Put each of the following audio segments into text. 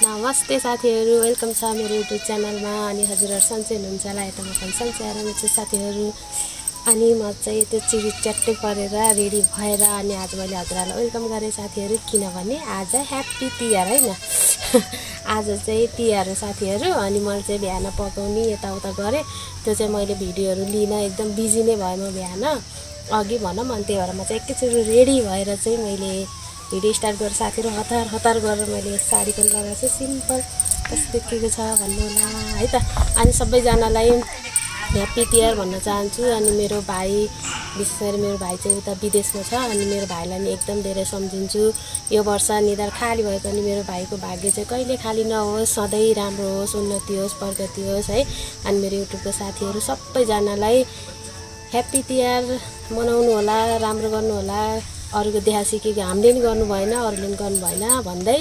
नमस्ते साथीहरु, वेलकम छ मेरो युट्युब च्यानलमा। अनि हजुरहरु सन्चै हुनुहुन्छ होला? यता म पनि सन्चै आरामै छु साथीहरु। अनि म चाहिँ त्यो चिरी च्याट्टै परेर रेडी भएर अनि आज मैले हजुरहरुलाई वेलकम गरे साथीहरु, किनभने आज ह्याप्पी तिहार हैन। आज चाहिँ तिहार हो साथीहरु। अनि मैले चाहिँ बिहान पकाउने यताउता गरे, त्यो चाहिँ मैले भिडियोहरु लिन एकदम बिजी नै भए म बिहान अघि भनौं। अनि त्यही भएर म चाहिँ एकैचोटी रेडी भएर चाहिँ मैले भिडियो स्टार्ट गरेर साथीहरु हतार गरेर मैले साडी पनि लगाएको छु, सिम्पल कस्तो देखेको छ भन्नु होला है त। अनि सबैजनालाई ह्याप्पी तिहार भन्न चाहन्छु। अनि मेरो भाइ, विशेष गरी मेरो भाइ चाहिँ उता विदेशमा छ, अनि मेरो भाइलाई नि एकदम धेरै सम्झिन्छु। यो वर्ष निधार खाली भए पनि मेरो भाइको भाग्य चाहिँ कहिले खाली नहोस्, सधैँ राम्रो होस्, उन्नति होस्, प्रगति होस् है। अनि मेरो युट्युबको साथीहरु सबैजनालाई ह्याप्पी तिहार मनाउनु होला, राम्रो गर्नु होला। अरूको देखा सिकेको हामीले नि गर्नु भएन, अरूले नि गर्नु भएन भन्दै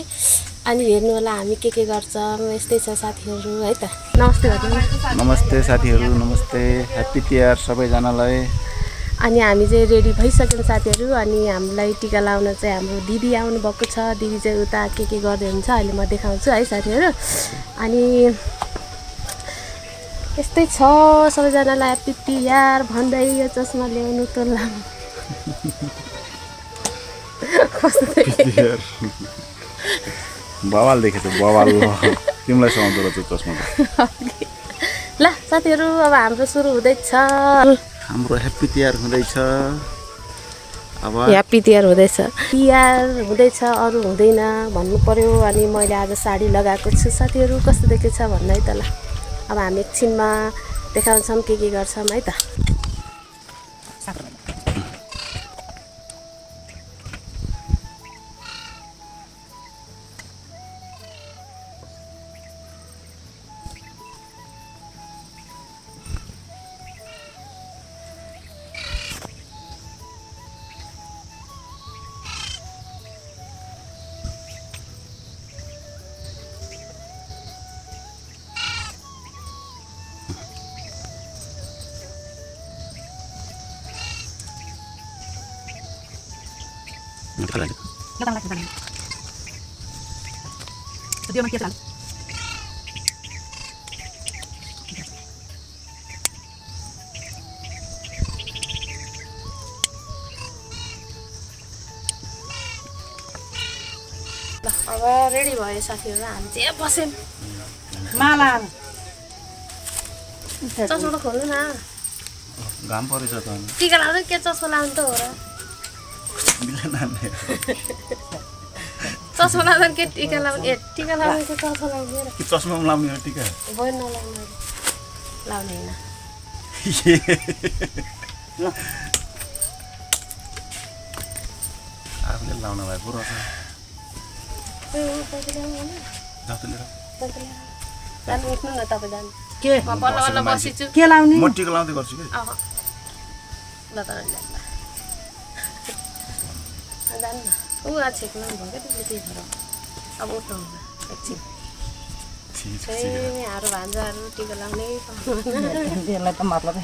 अनि हेर्नु होला हामी के गर्छौं। यस्तै छ साथीहरु है त। नमस्ते हजुर। नमस्ते साथीहरु, नमस्ते, ह्याप्पी तिहार सबैजनालाई। अनि हामी चाहिँ रेडी भइसक्यौं साथीहरु। अनि हामीलाई टीका लाउन चाहिँ हाम्रो दिदी आउनु भएको छ। दिदी चाहिँ उता के गर्दै हुन्छ अहिले म देखाउँछु है साथीहरु। अनि यस्तै छ, सबैजनालाई ह्याप्पी तिहार भन्दै यो चस्मा ल्याउनु त लाम कस्तो तिहार बवाल देखेछ, बवाल तिमीलाई सुहाउँदो रहेछ चस्मा। ल साथीहरु, अब हाम्रो सुरु हुँदैछ। हाम्रो ह्याप्पी तिहार हुँदैछ। अब ह्याप्पी तिहार हुँदैछ, अरू हुँदैन भन्नु पर्यो। अनि मैले आज साडी लगाएको छु साथीहरु, कस्तो देखेछ भन्नु है त। ल अब हामी एकछिनमा देखाउँछौं के गर्छौं है त। अब रेडी भयो साथीहरु, हामी चाहिँ बस्यौं। माला चस्मा खोल्नु न, घाम परेछ त। टीका लाउँदा के चस्मा लाउनु त हो र? चस्मा लाउँदा के टीका लाउने? टीका लाउने चाहिँ चस्मा लाउने र चस्मा लाउने हो टीका? भयो नलाउने, लाउने हैन। ल आफूले लाउन भएको रहेछ। जानु उठ्नु न तपाईँ, जानु। के म बल्ल बसिछु। के लाउने? म टीका लाउँदै गर्छु कि। ल त जानु न। ऊ छेक लाउनु भयो क्या त्यसले, त्यही भएर अब उठ्नु हुन्छ एकछिन। हाम्रो भान्जाहरू टीका लाउने त्यसलाई त मतलब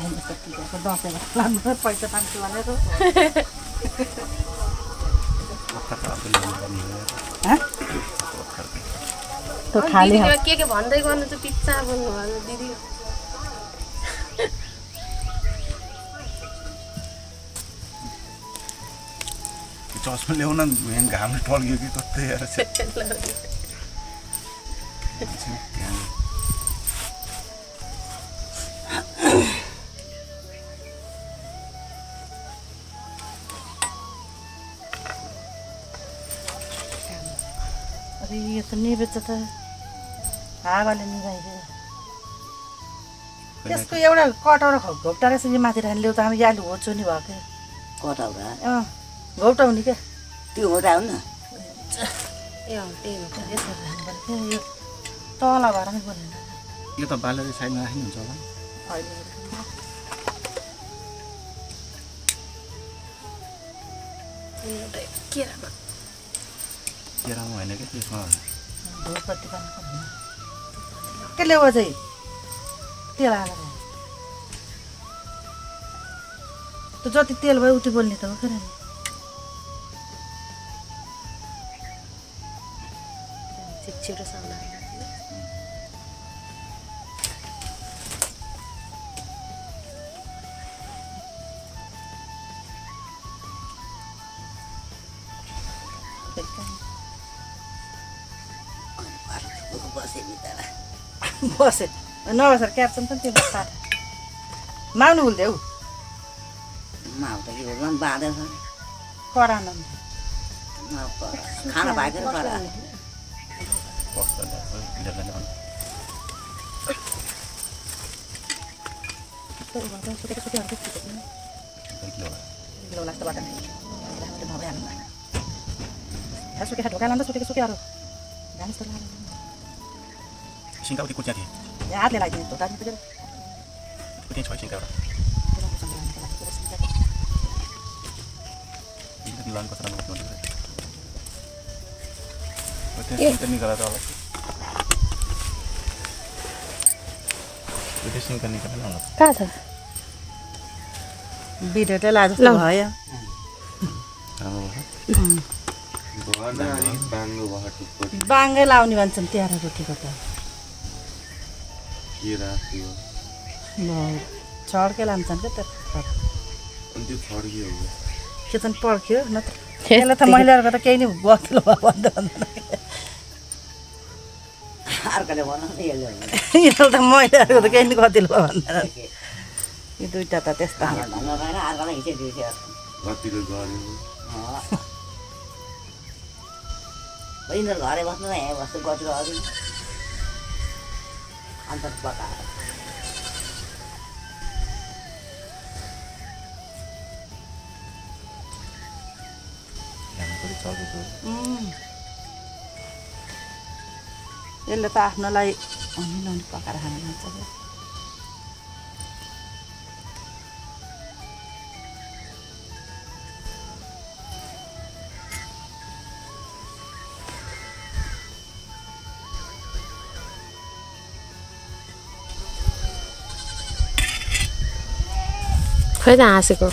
टिकाको दसैँमा लाग्नु पैसा पाउँछु भनेर खाली के भन्दै गर्नु चाहिँ पिच्चा बोल्नु भयो दिदी। चस्मा ल्याउन घामले टल्कियो कि कतै हेर। अरे यो त निभेछ त, हावाले निभाइदियो। त्यसको एउटा कटौरा घोप्टा रहेछ यो माथि राख्ने, ल्याउ त हामी यालु होचो नि भएको कटौरा घोप्टा हुने क्या त्यो होटा हो न। ए त्यही हो। यसो राख्नुपर्छ यो तल भएर नि बोलेन। यो त बालेर साइडमा राख्नुहुन्छ होला। केरामा होइन कि त्यसमा धुपपट्टि के ल्याउ चाहिँ तेल हालेर त जति तेल भयो उति बोल्ने त हो के छिटो साउन आयो बसे बिचरा बसे नबसेर क्याप्सन पनि त्यो बस्दा माग्नु हुन्थ्यो माउ त के गर्नु बाँधेछ करान खाना पाएको करा सुकेर ढोका लाँदा सुकेको सिङ्का उति कुर्च्या थिए हातले लाग्यो ढोका पुगेर त्यही छ सिङ्का एउटा लान कसरा नगर्नु त्यो निकाला त होला त्यो सिङ्का निकाल्नु होला कहाँ छ भिडियो चाहिँ लाज जस्तो भयो बाङ्गै लाउने भन्छन् तिहार रोटीको त छड्कै लान्छन् क्या त्यो चाहिँ पर्ख्यो नत्र त्यसलाई त महिलाहरूको त केही नै गतिलो भयो भन्दा अर्कोले बनाउँदै यिनीहरू त महिलाहरूको त केही नै गतिलो भयो भन्दैन यो दुइटा त त्यस्ता अर्कोलाई हिँडिदियो यिनीहरू घरै बस्नु न यहाँ बस्नु गतिलो अघि अन्त पकाएर यसले त आफ्नोलाई लाउने पकाएर खानु जान्छ खोइ त हाँसेको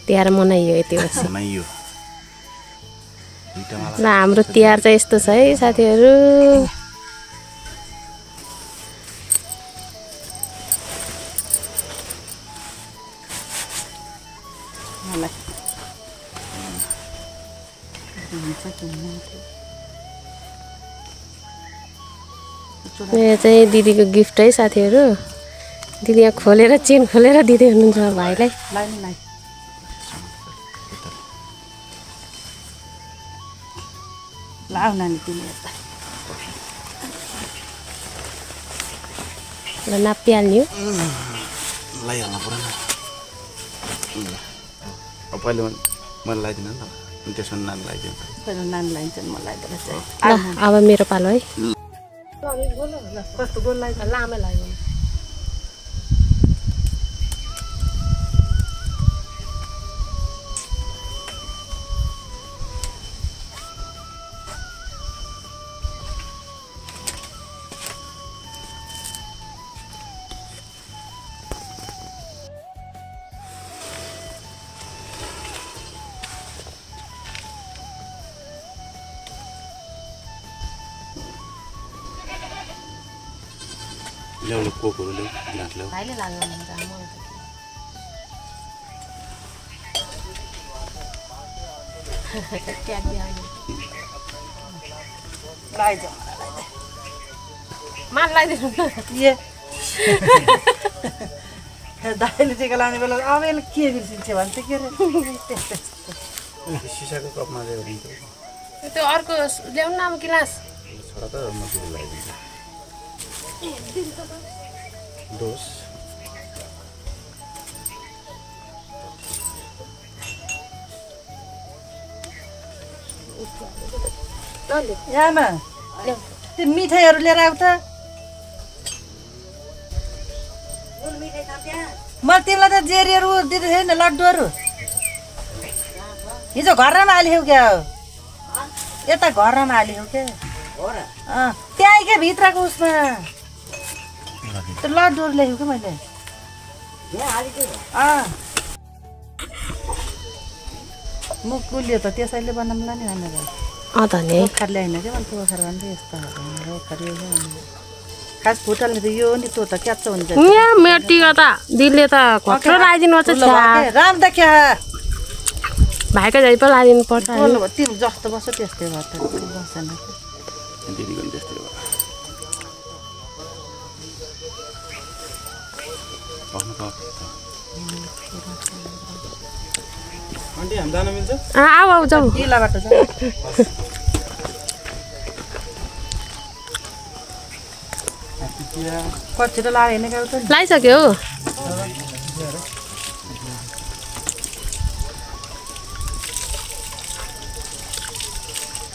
तिहार मनाइयो यति वर्ष ल हाम्रो तिहार चाहिँ यस्तो छ है साथीहरू यो चाहिँ दिदीको गिफ्ट है साथीहरू दिदी यहाँ खोलेर चेन खोलेर दिँदै हुनुहुन्छ भाइलाई लाउ नानी तिमी यता ल नापिहाल्ने हो लगाइहाल्नु पऱ्यो नि अब पहिले मैले लगाइदिनु नि त त्यसमा नानी लगाइदिनु पहिला नानी लगाइन्छ मलाई चाहिँ ल अब मेरो पालो है कस्तो गोल लाग्छ लामै लाग्यो ल्याउनु कोकहरू ल्याउ गिलास ल्याउ भाइले लाग्नुहुन्छ मान लगाइदिनु दाइले टिका लाउने बेला अब यसले के बिर्सिन्छ भन्छ के अरे सिसाको कपमा चाहिँ हुन्छ त्यो अर्को ल्याउनु न अब गिलास छोरा त म त्यो लगाइदिन्छु दोस यामा त्यो मिठाईहरू लिएर आऊ त मैले तिमीलाई त जेरीहरू दिँदै थिएँ नि लड्डुहरू हिजो घरमा हालिख्यौ क्या यता घरमा हालिख्यौ क्या त्यहाँ क्या भित्रको उसमा त्यो लड्डुहरू ल्याएको क्या मैले मुख गुलियो त त्यसैले बनाउँला नि भनेर त नि ओखरले होइन क्या मैले ओखर भन्दा यस्तो ओखर खास फुटलले त यो नि त्यो त क्याच हुन्छ यहाँ मेटीको त दिलले त घट्रो लगाइदिनु पर्छ राम देखिया भाइको झै पो लगाइदिनु पर्छ तिमी जस्तो बस्छ त्यस्तै भयो त बस्दैन दिदीको नि त्यस्तै हो आन्टी हामी जान मिल्छ आऊ आऊ जाऊ ढिलाबाट जाऊ कच्चिटो लाग्यो होइन क्या त लगाइसक्यो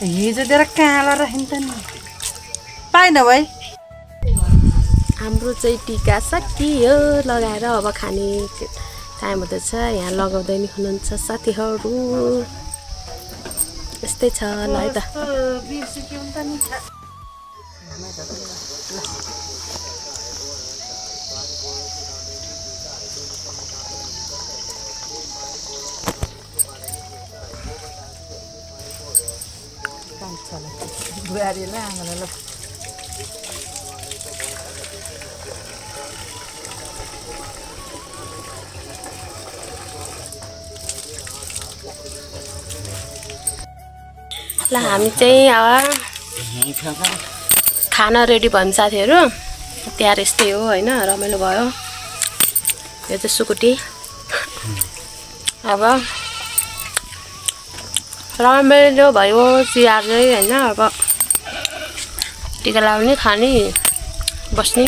हिजो दिएर कहाँ राखिन्छ नि पाएन भाइ हाम्रो चाहिँ टिका सकियो लगाएर अब खाने टाइम हुँदैछ यहाँ लगाउँदै नि हुनुहुन्छ साथीहरू यस्तै छ ल है त बुहारीलाई आमालाई ल हामी चाहिँ अब खाना रेडी भयो साथीहरू तिहार यस्तै हो होइन रमाइलो भयो यो चाहिँ सुकुटी अब रमाइलो भयो तिहार चाहिँ होइन अब टिका लगाउने खाने बस्ने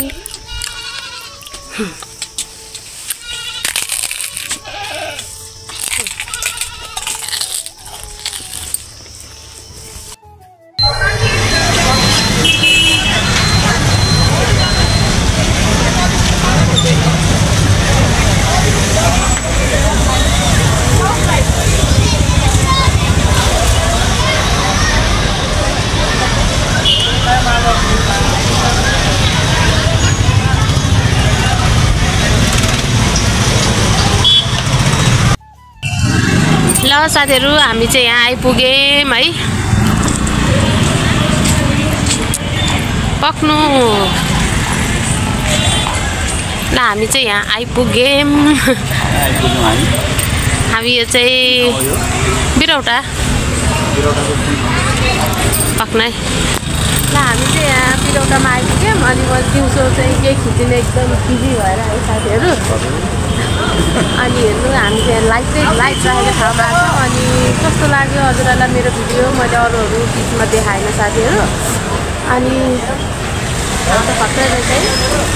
ल साथीहरू हामी चाहिँ यहाँ आइपुग्यौँ है पक्नु ल हामी चाहिँ यहाँ आइपुग्यौँ हामी यो चाहिँ बिरौटा पक्नै ल हामी चाहिँ यहाँ बिरौटामा आइपुग्यौँ अनि म दिउँसो चाहिँ केही खिचिन एकदम बिजी भएर है साथीहरू अनि हेर्नु हामी चाहिँ लाइट राखेको ठाउँमा छौँ अनि कस्तो लाग्यो हजुरहरूलाई मेरो भिडियो मैले अरूहरू बिचमा देखाएन साथीहरू अनि खत्रै रहेछ है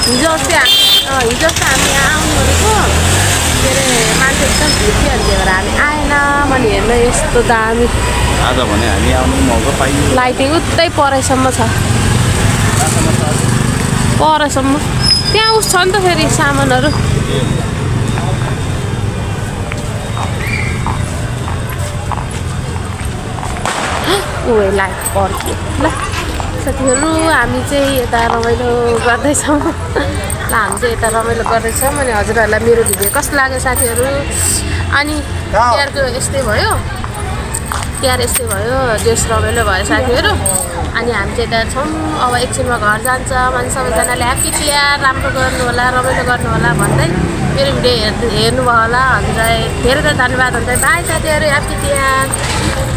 हिजो अस्ति हामी यहाँ आउनु भनेको के अरे मान्छे एकदम भिडियोहरू भएर हामी आएन मैले हेर्नु यस्तो दामी आज भने हामी आउनु मौका पाइयो लाइटिङ उतै परैसम्म छ परैसम्म त्यहाँ उस छ नि त फेरि सामानहरू ओए लाइट पर्क्यो ल साथीहरू हामी चाहिँ यता रमाइलो गर्दैछौँ ल हामी चाहिँ यता रमाइलो गर्दैछौँ अनि हजुरहरूलाई मेरो भिडियो कस्तो लाग्यो साथीहरू अनि तिहारको यस्तै भयो देश रमाइलो भयो साथीहरू अनि हामी चाहिँ यता छौँ अब एकछिनमा घर जान्छ अनि सबैजनाले ह्याप्पी तिहार राम्रो गर्नु होला रमाइलो गर्नु होला भन्दै मेरो भिडियो हेर्नुभयो होला हजुरलाई धेरै धेरै धन्यवाद हुन्छ बाई साथीहरू ह्याप्पी तिहार